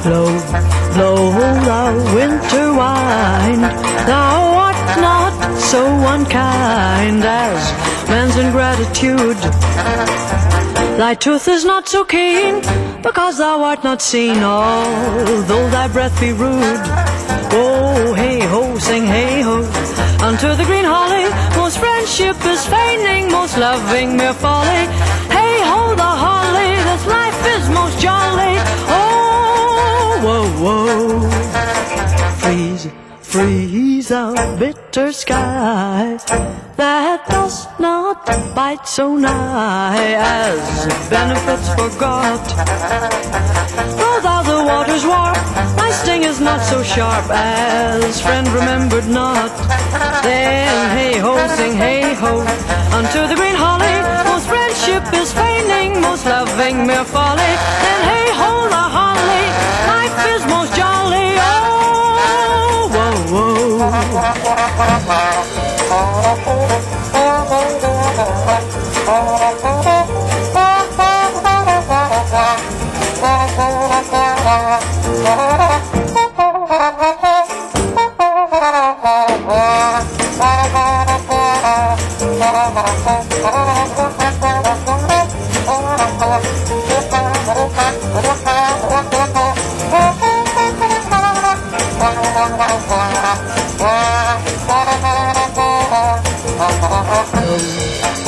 Blow, blow the winter wind, thou art not so unkind as man's ingratitude. Thy tooth is not so keen, because thou art not seen, although thy breath be rude. Oh, hey-ho, sing hey-ho, unto the green holly, most friendship is feigning, most loving mere folly. Hey-ho, the holly, this life is most jolly. Oh, whoa, whoa, freeze, freeze the bitter sky that does not bite so nigh as benefits forgot. Though thou the waters warp, thy sting is not so sharp as friend remembered not. Then hey-ho, sing hey-ho, unto the green holly, most friendship is feigning, most loving mere folly. Then hey-ho, the holly, life is most jolly. Oh, whoa, whoa.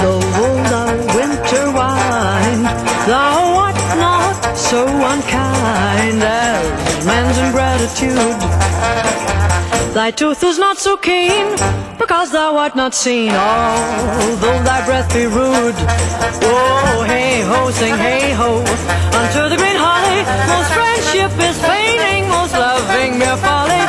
Blow the winter wind, thou art not so unkind as man's ingratitude. Thy tooth is not so keen, because thou art not seen, although thy breath be rude. Oh, hey-ho, sing hey-ho, unto the green holly, most friendship is feigning, most loving mere folly.